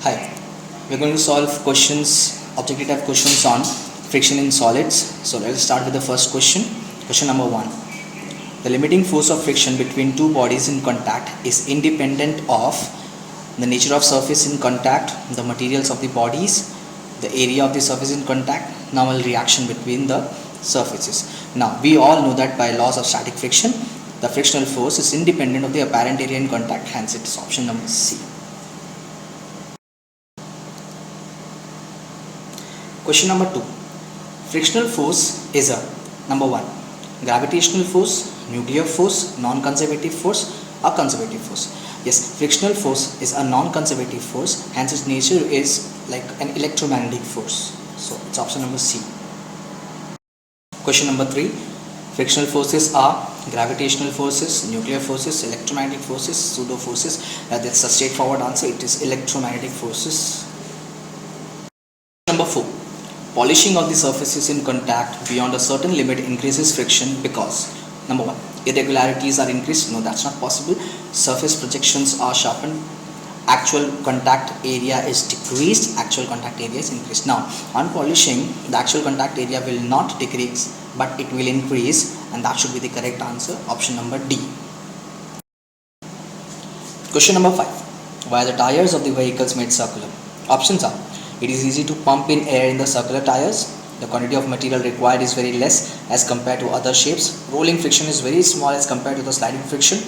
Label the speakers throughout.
Speaker 1: Hi, we're going to solve objective type questions on friction in solids. So let's start with the first question. Question number 1. The limiting force of friction between two bodies in contact is independent of the nature of surface in contact, the materials of the bodies, the area of the surface in contact, normal reaction between the surfaces. Now, we all know that by laws of static friction, the frictional force is independent of the apparent area in contact, hence it is option number C. Question number 2. Frictional force is a number 1. Gravitational force, nuclear force, non-conservative force, or conservative force. Yes, frictional force is a non-conservative force, hence its nature is like an electromagnetic force. So it's option number C. Question number 3. Frictional forces are gravitational forces, nuclear forces, electromagnetic forces, pseudo forces. That's a straightforward answer. It is electromagnetic forces. Number 4. Polishing of the surfaces in contact beyond a certain limit increases friction because number 1. Irregularities are increased. No, that's not possible. Surface projections are sharpened. Actual contact area is decreased. Actual contact area is increased. Now, on polishing, the actual contact area will not decrease, but it will increase, and that should be the correct answer. Option number D. Question number 5. Why are the tires of the vehicles made circular? Options are: it is easy to pump in air in the circular tires. The quantity of material required is very less as compared to other shapes. Rolling friction is very small as compared to the sliding friction.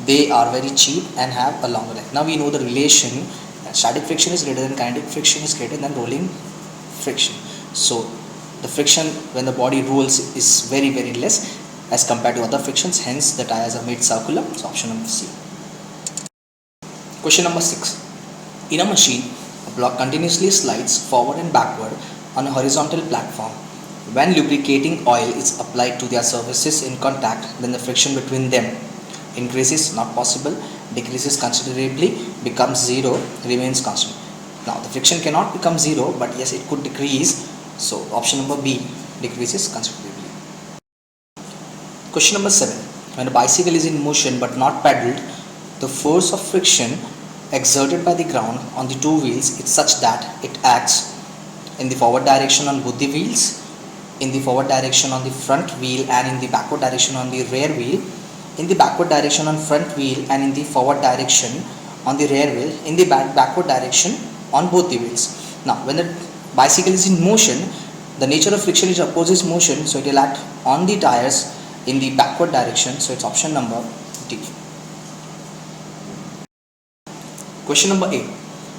Speaker 1: They are very cheap and have a longer life. Now we know the relation that static friction is greater than kinetic friction is greater than rolling friction. So the friction when the body rolls is very less as compared to other frictions. Hence the tires are made circular. So option number C. Question number 6. In a machine, a block continuously slides forward and backward on a horizontal platform. When lubricating oil is applied to their surfaces in contact, then the friction between them increases, not possible, decreases considerably, becomes 0, remains constant. Now the friction cannot become 0, but yes, it could decrease. So option number B, decreases considerably. Question number 7. When a bicycle is in motion but not pedaled, the force of friction exerted by the ground on the two wheels is such that it acts in the forward direction on both the wheels, in the forward direction on the front wheel, and in the backward direction on the rear wheel, in the backward direction on front wheel, and in the forward direction on the rear wheel, in the backward direction on both the wheels. Now when the bicycle is in motion, the nature of friction is opposes motion, so it will act on the tires in the backward direction. So it's option number D. Question number 8.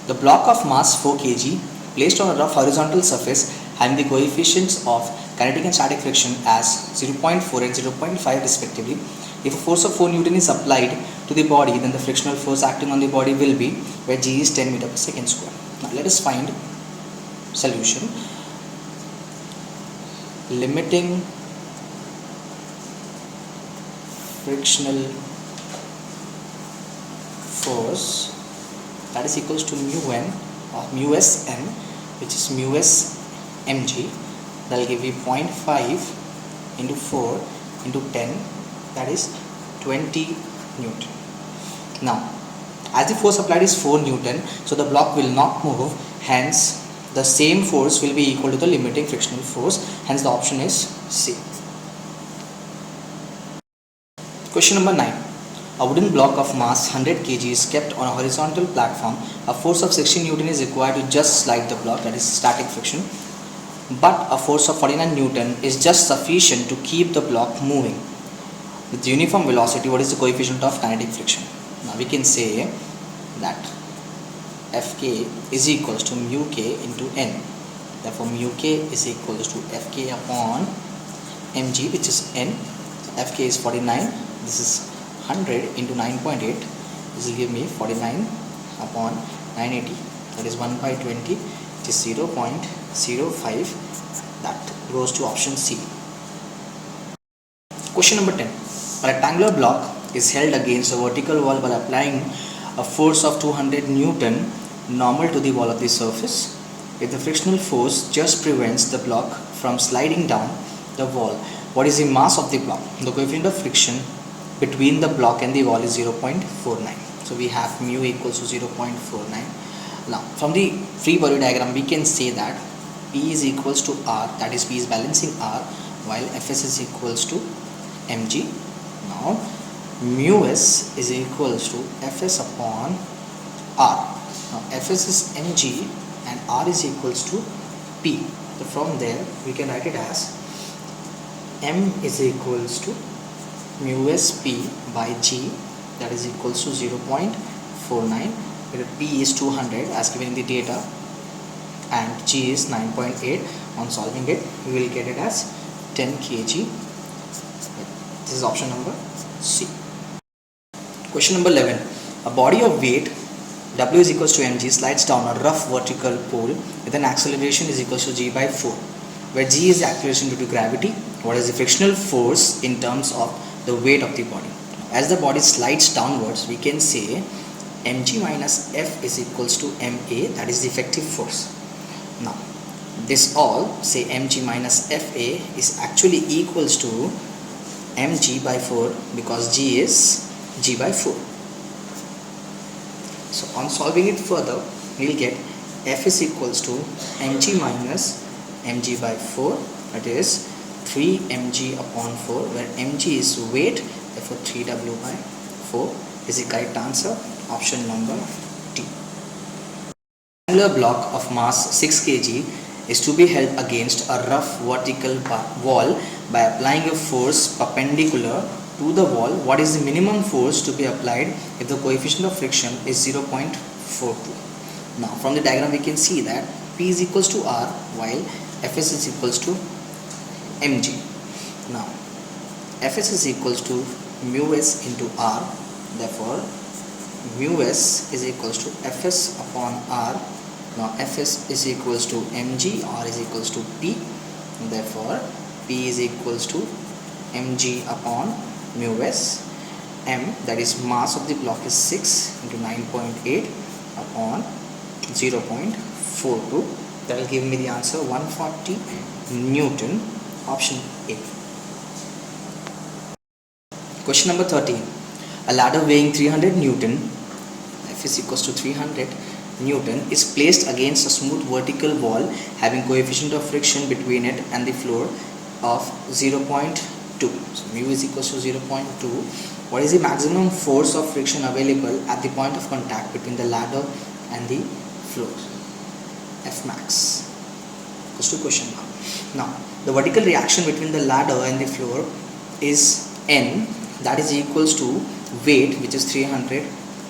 Speaker 1: The block of mass 4 kg placed on a rough horizontal surface having the coefficients of kinetic and static friction as 0.4 and 0.5 respectively. If a force of 4 Newton is applied to the body, then the frictional force acting on the body will be where G is 10 meter per second square. Now let us find solution. Limiting frictional force, that is equals to mu n or mu s n, which is mu s mg. That will give you 0.5 into 4 into 10, that is 20 Newton. Now as the force applied is 4 Newton, so the block will not move, hence the same force will be equal to the limiting frictional force, hence the option is C. Question number 9. A wooden block of mass 100 kg is kept on a horizontal platform. A force of 60 Newton is required to just slide the block, that is static friction. But a force of 49 Newton is just sufficient to keep the block moving. With uniform velocity, what is the coefficient of kinetic friction? Now we can say that Fk is equals to mu k into n. Therefore mu k is equals to Fk upon mg, which is n. Fk is 49. This is 100 into 9.8. This will give me 49 upon 980. That is 1 by 20. It is 0.05. That goes to option C. Question number 10. A rectangular block is held against a vertical wall by applying a force of 200 Newton normal to the wall of the surface. If the frictional force just prevents the block from sliding down the wall, what is the mass of the block? The coefficient of friction between the block and the wall is 0.49. So we have mu equals to 0.49. Now from the free body diagram we can say that P is equals to R, that is P is balancing R, while Fs is equals to mg. Now mu s is equals to Fs upon R. Now Fs is mg and R is equals to P. So from there we can write it as m is equals to mu s P by g, that is equals to 0.49, where P is 200 as given in the data and G is 9.8. On solving it we will get it as 10 kg. This is option number C. Question number 11. A body of weight W is equals to mg slides down a rough vertical pole with an acceleration is equals to g by 4, where g is the acceleration due to gravity. What is the frictional force in terms of the weight of the body? As the body slides downwards, we can say mg minus F is equals to ma, that is the effective force. Now this all say mg minus Fa is actually equals to mg by 4 because g is g by 4. So on solving it further we will get F is equals to mg minus mg by 4, that is 3 mg upon 4, where mg is weight, therefore 3w by 4 is the correct answer. Option number D. A rectangular block of mass 6 kg is to be held against a rough vertical wall by applying a force perpendicular to the wall. What is the minimum force to be applied if the coefficient of friction is 0.42? Now from the diagram we can see that P is equals to R while Fs is equals to mg. Now Fs is equals to mu s into R, therefore mu s is equals to Fs upon R. Now Fs is equals to mg, R is equals to P, therefore P is equals to mg upon mu s. M, that is mass of the block, is 6 into 9.8 upon 0.42. That will give me the answer 140 Newton. Option A. Question number 13. A ladder weighing 300 Newton, F is equals to 300 Newton, is placed against a smooth vertical wall having coefficient of friction between it and the floor of 0.2. So mu is equals to 0.2. What is the maximum force of friction available at the point of contact between the ladder and the floor? F max. Equals to question mark. Now the vertical reaction between the ladder and the floor is N, that is equals to weight, which is 300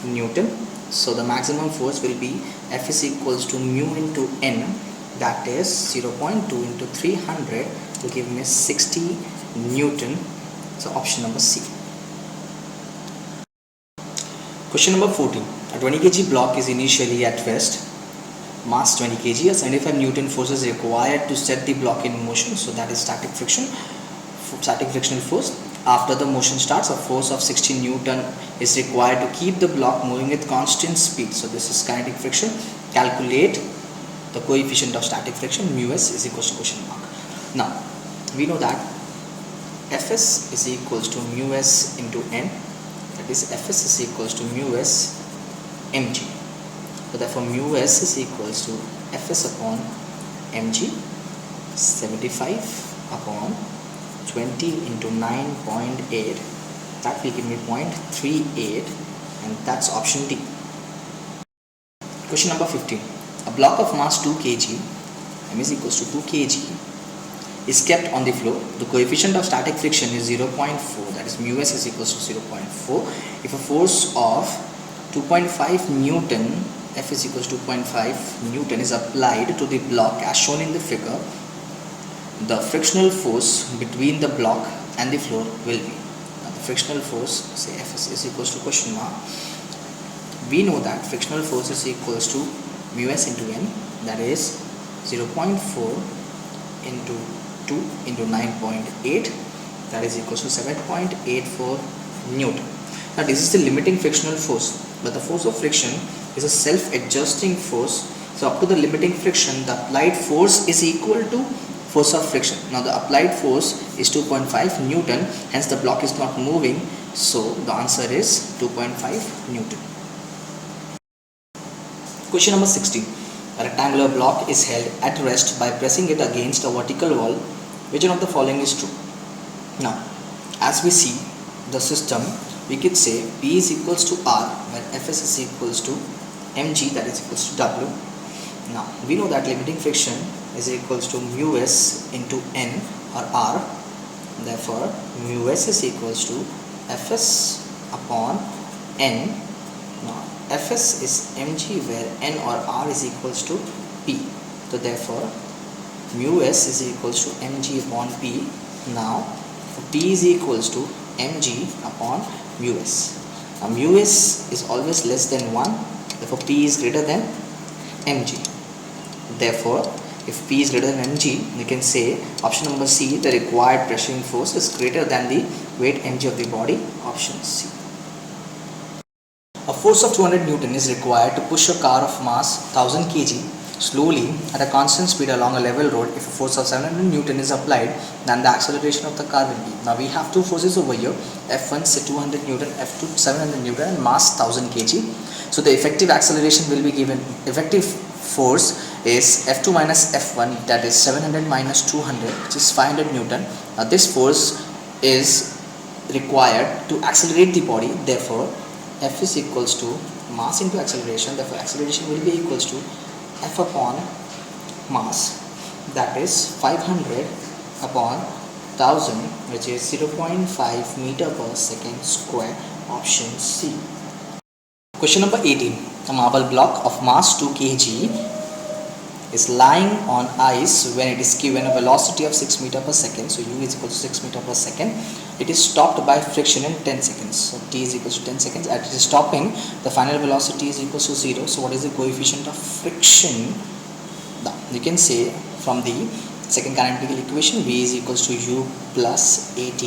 Speaker 1: Newton. So the maximum force will be F is equals to mu into N, that is 0.2 into 300 will give me 60 Newton. So option number C. Question number 14. A 20 kg block is initially at rest, mass 20 kg, a 75 Newton force is required to set the block in motion, so that is static frictional force. After the motion starts, a force of 60 Newton is required to keep the block moving with constant speed, so this is kinetic friction. Calculate the coefficient of static friction, mu s is equals to question mark. Now we know that Fs is equals to mu s into N, that is Fs is equals to mu s mg. So therefore mu s is equals to Fs upon mg, 75 upon 20 into 9.8, that will give me 0.38, and that's option D. Question number 15. A block of mass 2 kg, m is equals to 2 kg, is kept on the floor. The coefficient of static friction is 0.4, that is mu s is equals to 0.4. If a force of 2.5 Newton, F is equals to 2.5 Newton is applied to the block as shown in the figure, the frictional force between the block and the floor will be. Now the frictional force, say F is equals to question mark. We know that frictional force is equals to mu s into N, that is 0.4 into 2 into 9.8, that is equals to 7.84 Newton. Now this is the limiting frictional force, but the force of friction is a self-adjusting force. So up to the limiting friction, the applied force is equal to force of friction. Now the applied force is 2.5 Newton, hence the block is not moving, so the answer is 2.5 Newton. Question number 16. A rectangular block is held at rest by pressing it against a vertical wall. Which one of the following is true? Now, as we see the system, we could say P is equals to R, where Fs is equals to mg, that is equals to W. Now, we know that limiting friction is equals to mu s into N or R. Therefore, mu s is equals to Fs upon N. Now, Fs is mg, where N or R is equals to P. So, therefore, mu s is equals to mg upon P. Now, P is equals to mg upon mu s. Now, mu s is always less than 1. Therefore, P is greater than mg. Therefore, if P is greater than mg, we can say option number C, the required pressuring force is greater than the weight mg of the body. Option C. A force of 200 Newton is required to push a car of mass 1000 kg slowly at a constant speed along a level road. If a force of 700 Newton is applied, then the acceleration of the car will be. Now we have two forces over here, F1 say 200 Newton, F2 700 Newton, and mass 1000 kg. So the effective acceleration will be given, effective force is F2 minus F1, that is 700 minus 200, which is 500 Newton. Now this force is required to accelerate the body. Therefore, F is equals to mass into acceleration. Therefore, acceleration will be equals to F upon mass, that is 500 upon 1000, which is 0.5 meter per second square. Option C. Question number 18. A marble block of mass 2 kg is lying on ice when it is given a velocity of 6 meter per second. So u is equal to 6 meter per second. It is stopped by friction in 10 seconds. So t is equal to 10 seconds. At it is stopping, the final velocity is equal to 0. So what is the coefficient of friction? Now you can say from the second canonical equation, v is equals to u plus at.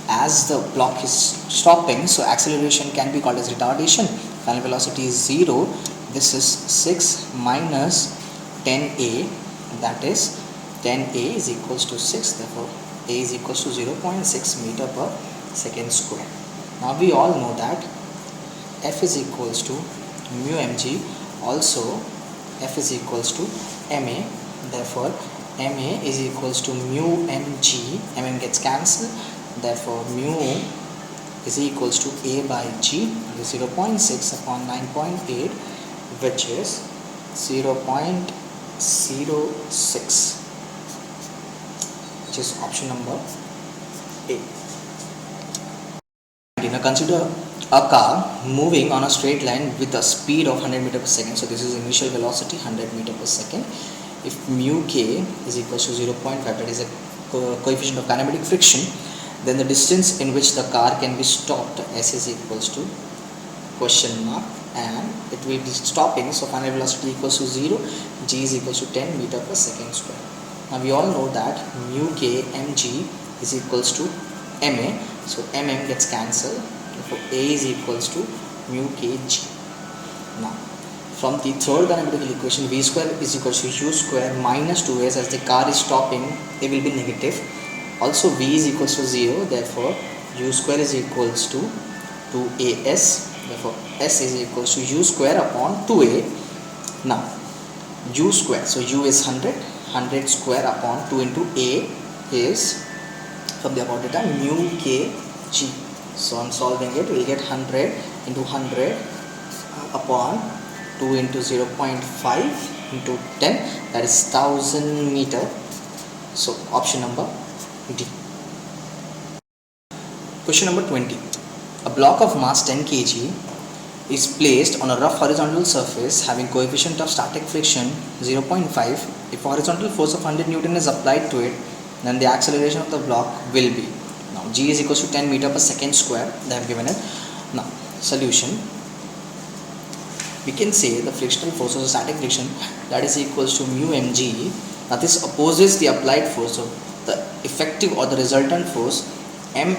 Speaker 1: As the block is stopping, so acceleration can be called as retardation. Final velocity is 0. This is 6 minus 10a, that is 10a is equals to 6. Therefore, a is equals to 0.6 meter per second square. Now we all know that F is equals to mu mg. Also, F is equals to ma. Therefore, ma is equals to mu mg. Mm gets cancelled. Therefore, mu is equals to a by g, which is 0.6 upon 9.8, which is 0.06, which is option number A. Now consider a car moving on a straight line with a speed of 100 meter per second. So this is initial velocity 100 meter per second. If mu k is equals to 0.5, that is a coefficient of kinematic friction, then the distance in which the car can be stopped, s is equals to question mark, and it will be stopping. So final velocity equals to 0, g is equals to 10 meter per second square. Now we all know that mu k mg is equals to ma. So mm gets cancelled. Therefore, a is equals to mu k g. Now from the third canonical equation, v square is equals to u square minus 2s. As the car is stopping, it will be negative. Also v is equals to 0. Therefore, u square is equals to 2as. Therefore, s is equals to u square upon 2a. Now, u square, so u is 100, 100 square upon 2 into a is, from the above data, mu k g. So, on solving it, we will get 100 into 100 upon 2 into 0.5 into 10, that is 1000 meter. So, option number D. Question number 20. A block of mass 10 kg is placed on a rough horizontal surface having coefficient of static friction 0.5. If a horizontal force of 100 Newton is applied to it, then the acceleration of the block will be. Now g is equals to 10 meter per second square. They have given it. Now solution. We can say the frictional force or static friction, that is equals to mu mg. Now this opposes the applied force. So the effective or the resultant force ma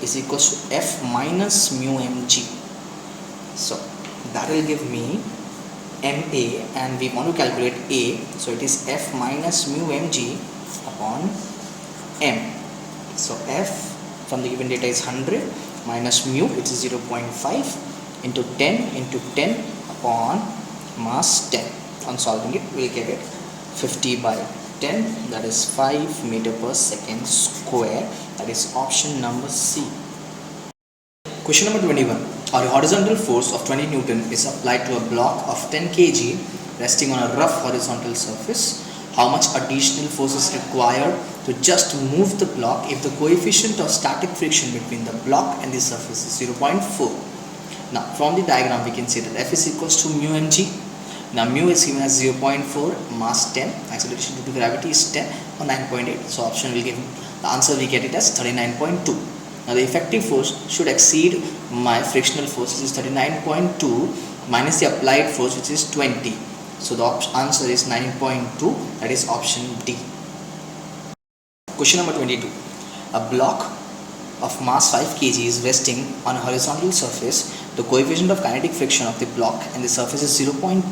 Speaker 1: is equals to f minus mu mg. So that will give me ma, and we want to calculate a. So it is f minus mu mg upon m. So f from the given data is 100 minus mu, which is 0.5 into 10 upon mass 10. On solving it, we'll get it 50 by 10, that is 5 meter per second square. That is option number C. Question number 21. A horizontal force of 20 Newton is applied to a block of 10 kg resting on a rough horizontal surface. How much additional force is required to just move the block if the coefficient of static friction between the block and the surface is 0.4? Now, from the diagram we can see that F is equals to mu mg. Now, mu is given as 0.4, mass 10, acceleration due to gravity is 10 or 9.8. So, option will give the answer, we get it as 39.2. Now, the effective force should exceed my frictional force, which is 39.2 minus the applied force, which is 20. So, the answer is 9.2, that is option D. Question number 22. A block of mass 5 kg is resting on a horizontal surface. The coefficient of kinetic friction of the block and the surface is 0.2.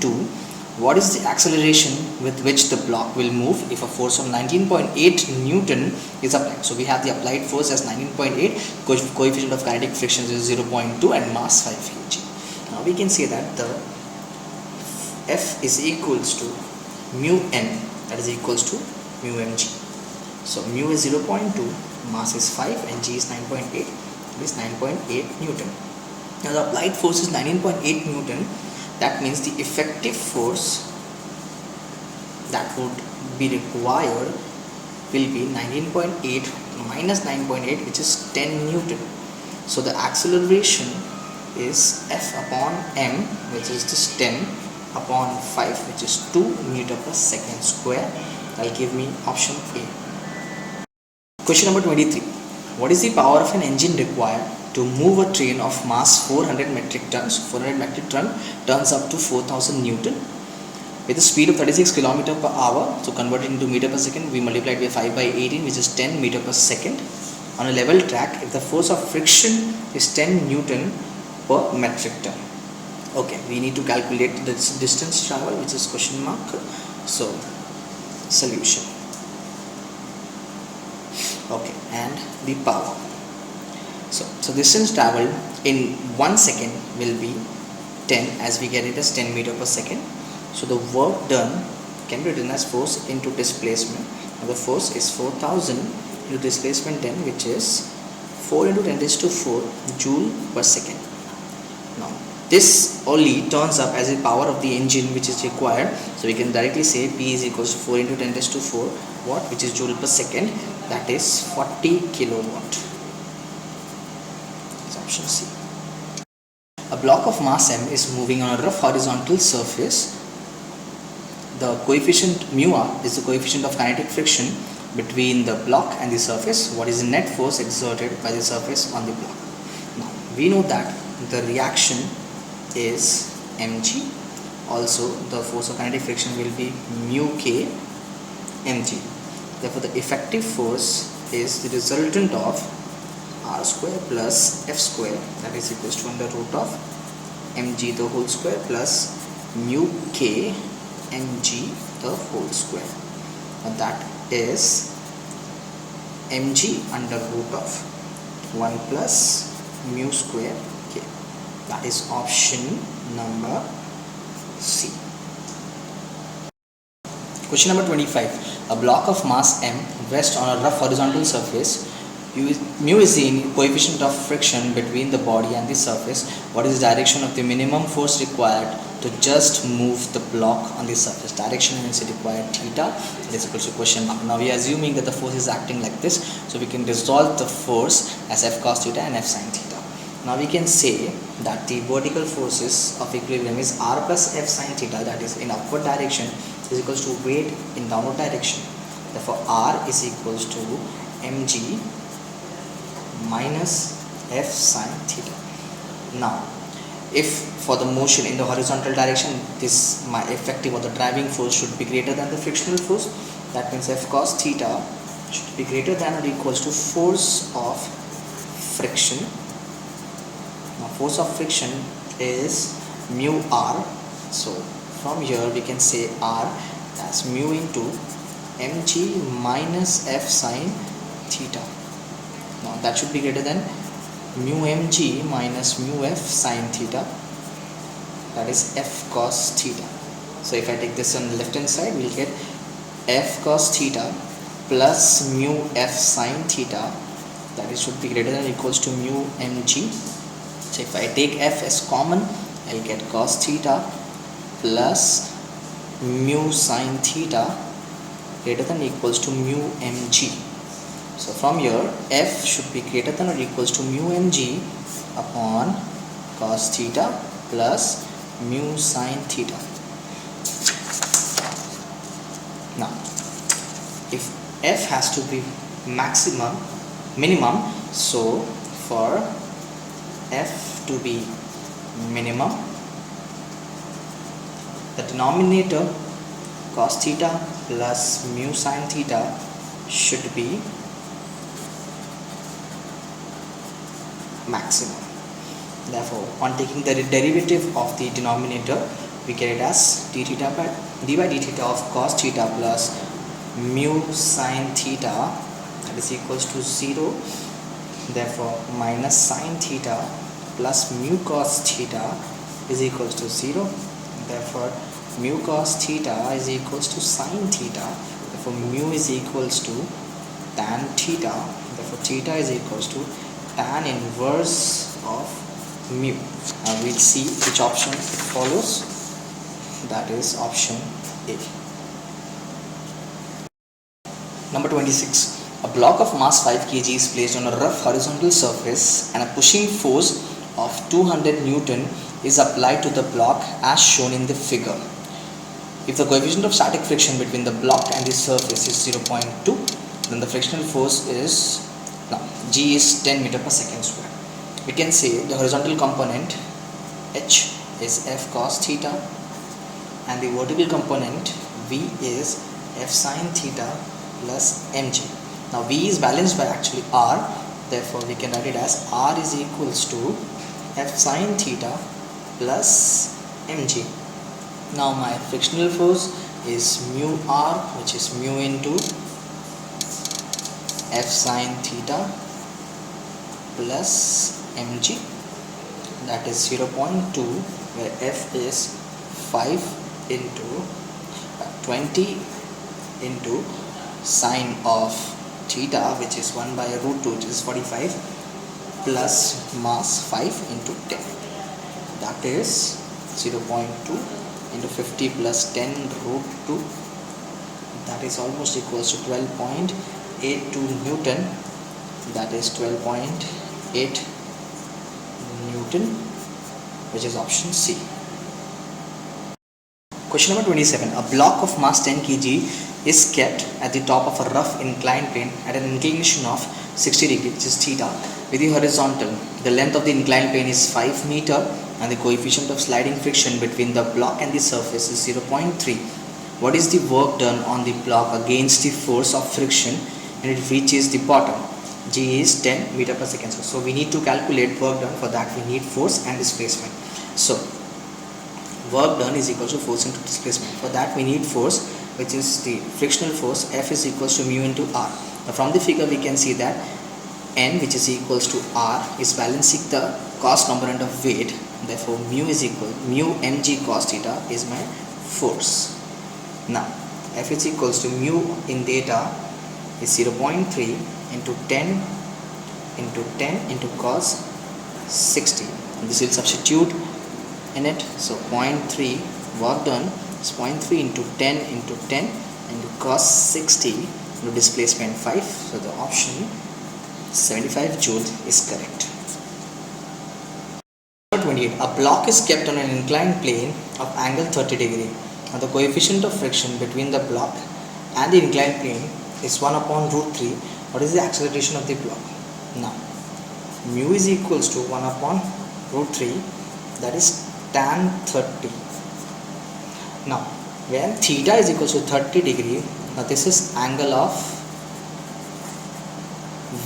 Speaker 1: What is the acceleration with which the block will move if a force of 19.8 Newton is applied? So we have the applied force as 19.8, coefficient of kinetic friction is 0.2 and mass 5 kg. Now we can say that the F is equals to mu n, that is equals to mu mg. So mu is 0.2, mass is 5 and g is 9.8, it is 9.8 Newton. Now the applied force is 19.8 Newton. That means the effective force that would be required will be 19.8 minus 9.8, which is 10 Newton. So the acceleration is F upon m, which is just 10 upon 5, which is 2 meter per second square. That will give me option A. Question number 23. What is the power of an engine required to move a train of mass 400 metric tons? 400 metric ton turns up to 4000 Newton with a speed of 36 km per hour. So converted into meter per second, we multiply it by 5 by 18, which is 10 meter per second. On a level track, if the force of friction is 10 Newton per metric ton. Okay, we need to calculate the distance travel, which is question mark. So, solution. Okay, and the power. So distance traveled in 1 second will be 10, as we get it as 10 meter per second. So the work done can be written as force into displacement. Now the force is 4000 into displacement 10, which is 4 into 10 raised to 4 joule per second. Now this only turns up as a power of the engine which is required. So we can directly say P is equals to 4 into 10 raised to 4 watt, which is joule per second. That is 40 kilowatt. Option C. A block of mass m is moving on a rough horizontal surface. The coefficient mu r is the coefficient of kinetic friction between the block and the surface. What is the net force exerted by the surface on the block? Now we know that the reaction is mg. Also the force of kinetic friction will be mu k mg. Therefore the effective force is the resultant of r square plus f square, that is equals to under root of mg the whole square plus mu k mg the whole square. Now that is mg under root of 1 plus mu square k. That is option number C. Question number 25. A block of mass m rests on a rough horizontal surface. Mu is the coefficient of friction between the body and the surface. What is the direction of the minimum force required to just move the block on the surface? Direction means it required theta. That is equal to question mark. Now we are assuming that the force is acting like this, so we can resolve the force as F cos theta and F sin theta. Now we can say that the vertical forces of equilibrium is r plus F sin theta, that is in upward direction, is equals to weight in downward direction. Therefore r is equals to mg minus F sin theta. Now if for the motion in the horizontal direction, this my effective or the driving force should be greater than the frictional force, that means F cos theta should be greater than or equals to force of friction. Now force of friction is mu r. So from here we can say r as mu into mg minus F sin theta. Now that should be greater than mu mg minus mu F sin theta, that is F cos theta. So if I take this on the left hand side, we'll get f cos theta plus mu f sin theta, that is should be greater than or equals to mu mg. So if I take f as common, I'll get cos theta plus mu sin theta greater than or equals to mu mg. So from here, f should be greater than or equals to mu mg upon cos theta plus mu sin theta. Now, if f has to be minimum, so for f to be minimum, the denominator cos theta plus mu sin theta should be maximum. Therefore, on taking the derivative of the denominator, we get it as d by d theta of cos theta plus mu sin theta, that is equals to 0. Therefore, minus sin theta plus mu cos theta is equals to 0. Therefore, mu cos theta is equals to sin theta. Therefore, mu is equals to tan theta. Therefore, theta is equals to tan inverse of mu. Now we'll see which option follows. That is option A. Number 26. A block of mass 5 kg is placed on a rough horizontal surface and a pushing force of 200 Newton is applied to the block as shown in the figure. If the coefficient of static friction between the block and the surface is 0.2, then the frictional force is, G is 10 meter per second square. We can say the horizontal component H is F cos theta and the vertical component V is F sin theta plus mg. Now V is balanced by actually R, therefore we can write it as R is equals to F sin theta plus mg. Now my frictional force is mu R, which is mu into F sin theta plus mg, that is 0.2, where F is 5 into 20 into sine of theta, which is 1 by root 2, which is 45, plus mass 5 into 10, that is 0.2 into 50 plus 10 root 2, that is almost equals to 12.82 Newton, that is 12.8 Newton, which is option C. Question number 27. A block of mass 10 kg is kept at the top of a rough inclined plane at an inclination of 60 degree, which is theta, with the horizontal. The length of the inclined plane is 5 meter and the coefficient of sliding friction between the block and the surface is 0.3. What is the work done on the block against the force of friction when it reaches the bottom? G is 10 meter per second. So we need to calculate work done. For that we need force and displacement. So work done is equal to force into displacement. For that we need force, which is the frictional force. F is equals to mu into R. Now from the figure we can see that N, which is equals to R, is balancing the cos component of weight. Therefore mu is equal mu mg cos theta is my force. Now F is equals to mu in data is 0.3 into 10 into cos 60. This will substitute in it. So 0.3 work done is 0.3 into 10 into cos 60 into displacement 5. So the option 75 joule is correct. 28. A block is kept on an inclined plane of angle 30 degree. Now the coefficient of friction between the block and the inclined plane is 1 upon root 3. What is the acceleration of the block? Now mu is equals to 1 upon root 3, that is tan 30. Now when theta is equals to 30 degree, now this is angle of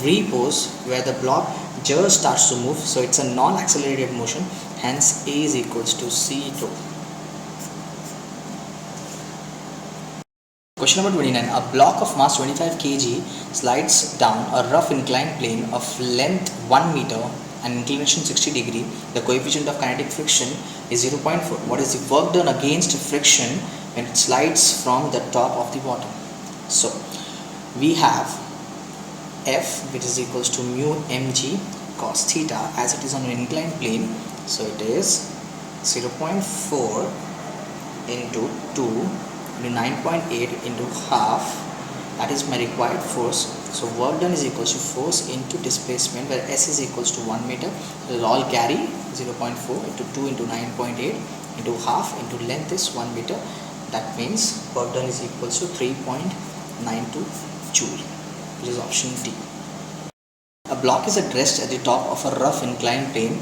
Speaker 1: repose where the block just starts to move, so it's a non-accelerated motion, hence A is equals to C rho. Question number 29. A block of mass 25 kg slides down a rough inclined plane of length 1 meter and inclination 60 degree, the coefficient of kinetic friction is 0.4. What is the work done against friction when it slides from the top of the bottom? So we have F, which is equals to mu mg cos theta, as it is on an inclined plane. So it is 0.4 into 2 into 9.8 into half. That is my required force. So work done is equals to force into displacement, where S is equals to 1 meter. It will all carry 0.4 into 2 into 9.8 into half into length is 1 meter. That means work done is equals to 3.92 joule, which is option D. A block is at rest at the top of a rough inclined plane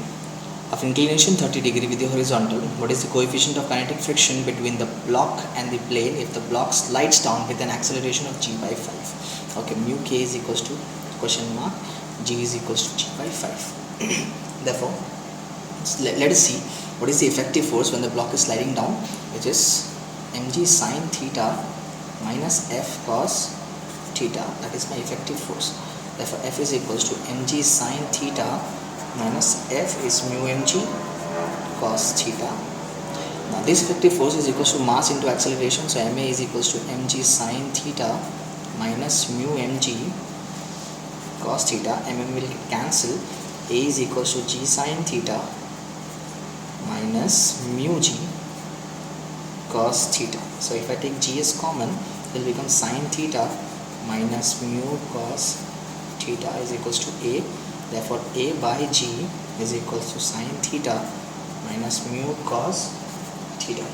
Speaker 1: of inclination 30 degree with the horizontal. What is the coefficient of kinetic friction between the block and the plane if the block slides down with an acceleration of g by 5? Okay, mu k is equals to question mark g is equals to g by 5. Therefore, let us see what is the effective force when the block is sliding down, which is mg sine theta minus f cos theta. That is my effective force. Therefore, F is equals to mg sine theta minus F is mu mg cos theta. Now this effective force is equals to mass into acceleration. So ma is equals to mg sine theta minus mu mg cos theta. Will cancel. A is equals to g sine theta minus mu g cos theta. So if I take g as common, it will become sine theta minus mu cos theta is equals to A. Therefore, A by G is equals to sine theta minus mu cos theta,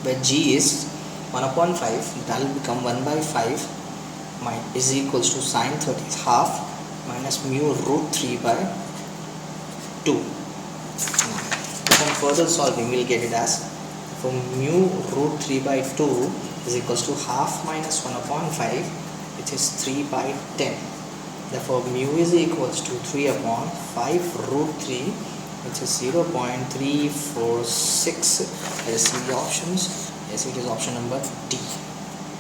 Speaker 1: where G is 1 upon 5, that will become 1 by 5 is equals to sine 30 half minus mu root 3 by 2. Now, from further solving, we will get it as, for mu root 3 by 2 is equals to half minus 1 upon 5, which is 3 by 10. Therefore, mu is equals to 3 upon 5 root 3, which is 0.346. Let us see the options. Yes, it is option number D.